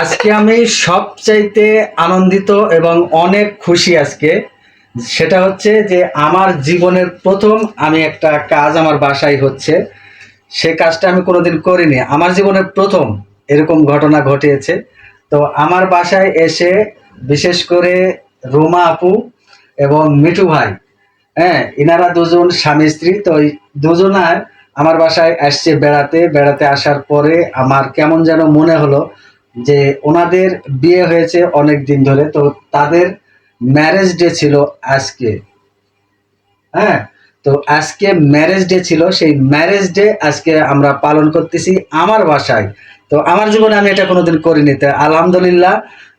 আজকে আমি সবচাইতে আনন্দিত এবং অনেক খুশি আজকে। সেটা হচ্ছে যে আমার জীবনের প্রথম আমি একটা কাজ আমার বাসায় হচ্ছে, সে কাজটা আমি কোনোদিন করিনি। আমার জীবনের প্রথম এরকম ঘটনা ঘটিয়েছে। তো আমার বাসায় এসে বিশেষ করে রুমা আপু এবং মিঠু ভাই, হ্যাঁ, ইনারা দুজন স্বামী স্ত্রী। তো এই দুজনার আমার বাসায় আসছে বেড়াতে। বেড়াতে আসার পরে আমার কেমন যেন মনে হলো যে ওনাদের বিয়ে হয়েছে অনেক দিন ধরে, তো তাদের ম্যারেজ ডে ছিল আজকে। হ্যাঁ, তো আজকে ম্যারেজ ডে ছিল, সেই ম্যারেজ ডে আজকে আমরা পালন করতেছি আমার বাসায়। তো আমার জীবনে আমি এটা কোনোদিন করিনি, তো আলহামদুলিল্লাহ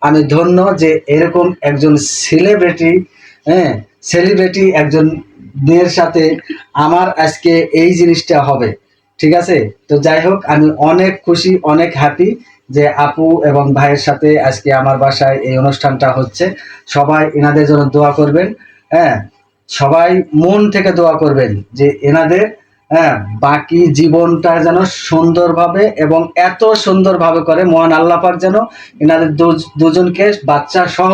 আমি ধন্য যে এরকম একজন সেলিব্রিটি, হ্যাঁ, সেলিব্রিটি একজন মেয়ের সাথে আমার আজকে এই জিনিসটা হবে। ঠিক আছে, তো যাই হোক আমি অনেক খুশি, অনেক হ্যাপি যে আপু এবং ভাইয়ের সাথে আজকে আমার বাসায় এই অনুষ্ঠানটা হচ্ছে। সবাই এনাদের জন্য দোয়া করবেন। হ্যাঁ, সবাই মন থেকে দোয়া করবেন যে এনাদের, হ্যাঁ, বাকি জীবনটা যেন সুন্দরভাবে এবং এত সুন্দরভাবে করে মহান আল্লাহ পাক যেন এনাদের দুজনকে বাচ্চা সহ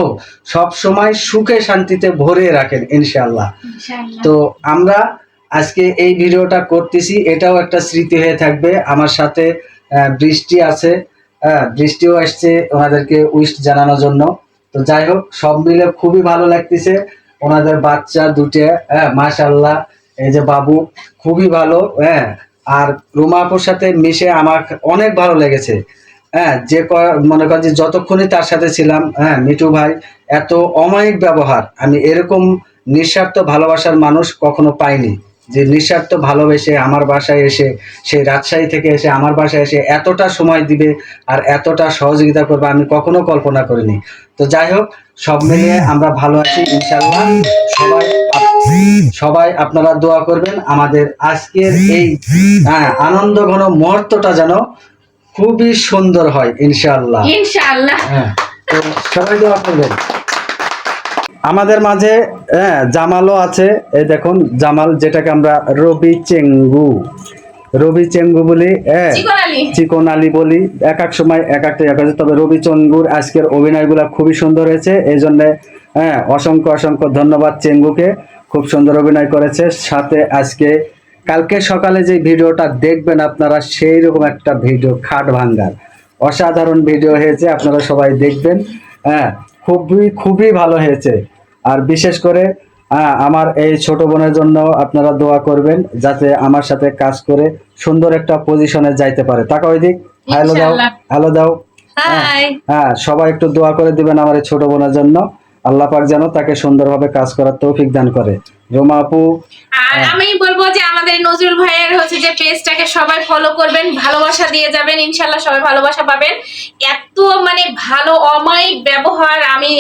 সব সময় সুখে শান্তিতে ভরে রাখেন ইনশাআল্লাহ। তো আমরা আজকে এই ভিডিওটা করতেছি, এটাও একটা স্মৃতি হয়ে থাকবে। আমার সাথে বৃষ্টি আছে, বৃষ্টিও আসছে ওনাদেরকে উইশ জানানোর জন্য। তো যাই হোক সব মিলে খুবই ভালো লাগতেছে। ওনাদের বাচ্চা দুটো, হ্যাঁ, মাশাআল্লাহ, এই যে বাবু খুবই ভালো। হ্যাঁ, আর রুমা আপুর সাথে মিশে আমার অনেক ভালো লেগেছে। হ্যাঁ, যে মনে কর যে যতক্ষণই তার সাথে ছিলাম, হ্যাঁ, মিঠু ভাই এত অমায়িক ব্যবহার আমি এরকম নিঃস্বার্থ ভালোবাসার মানুষ কখনো পাইনি। যে নিঃস্বার্থ ভালোবেসে আমার বাসায় এসে, সেই রাজশাহী থেকে এসে আমার বাসায় এসে এতটা সময় দিবে আর এতটা সহযোগিতা করবে আমি কখনো কল্পনা করিনি। তো যাই হোক সব মিলিয়ে আমরা ভালো আছি ইনশাল্লাহ। সবাই সবাই আপনারা দোয়া করবেন আমাদের আজকের এই আনন্দ ঘন মুহূর্তটা যেন খুবই সুন্দর হয় ইনশাআল্লাহ ইনশাআল্লাহ। হ্যাঁ, তো সবাই দোয়া করবেন। আমাদের মাঝে, হ্যাঁ, জামালও আছে। এই দেখুন জামাল, যেটাকে আমরা রবি চেঙ্গু বলি, হ্যাঁ, চিকন আলী বলি। এক এক সময় এক একটা আছে, তবে রবি চেঙ্গুর আজকের অভিনয়গুলো খুবই সুন্দর হয়েছে। এই জন্য, হ্যাঁ, অসংখ্য অসংখ্য ধন্যবাদ চেঙ্গুকে, খুব সুন্দর অভিনয় করেছে। সাথে আজকে কালকে সকালে যে ভিডিওটা দেখবেন আপনারা, সেই রকম একটা ভিডিও, খাট ভাঙ্গার অসাধারণ ভিডিও হয়েছে, আপনারা সবাই দেখবেন। হ্যাঁ, খুবই খুবই ভালো হয়েছে। আর বিশেষ করে আমার এই ছোট বোনের জন্য আপনারা দোয়া করবেন যাতে আমার সাথে কাজ করে সুন্দর একটা পজিশনে যাইতে পারে। তাকে ওই দিক হ্যালো দাও, হ্যালো দাও। হ্যাঁ, সবাই একটু দোয়া করে দিবেন আমার এই ছোট বোনের জন্য। আল্লাহ পাক যেন তাকে সুন্দরভাবে কাজ করার তৌফিক দান করে। রোমা আপু, আর আমি বলবো যে আমাদের নজরুল ভাইয়ের হচ্ছে যে পেজটাকে সবাই ফলো করবেন, ভালোবাসা দিয়ে যাবেন, ইনশাল্লাহ সবাই ভালোবাসা পাবেন। এত মানে ভালো অমায়িক ব্যবহার, আমি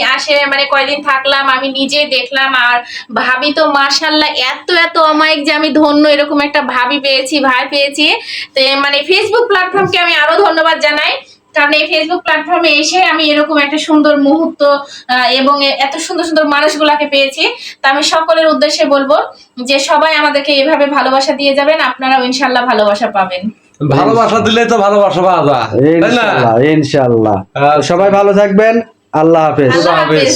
মানে কয়দিন থাকলাম, আমি নিজে দেখলাম। আর ভাবি তো মাশাল্লাহ এত এত অমায়িক যে আমি ধন্য এরকম একটা ভাবি পেয়েছি, ভাই পেয়েছি। তো মানে ফেসবুক প্ল্যাটফর্মকে আমি আরো ধন্যবাদ জানাই, কারণ এই ফেসবুক প্ল্যাটফর্মে এসে আমি এরকম একটা সুন্দর মুহূর্ত এবং এত সুন্দর সুন্দর মানুষগুলাকে পেয়েছি। তা আমি সকলের উদ্দেশ্যে বলবো যে সবাই আমাদেরকে এভাবে ভালোবাসা দিয়ে যাবেন, আপনারাও ইনশাল্লাহ ভালোবাসা পাবেন। ভালোবাসা দিলে তো ভালোবাসা পাওয়া যায়, ইনশাআল্লাহ ইনশাআল্লাহ। সবাই ভালো থাকবেন। আল্লাহ হাফেজ। আল্লাহ হাফেজ।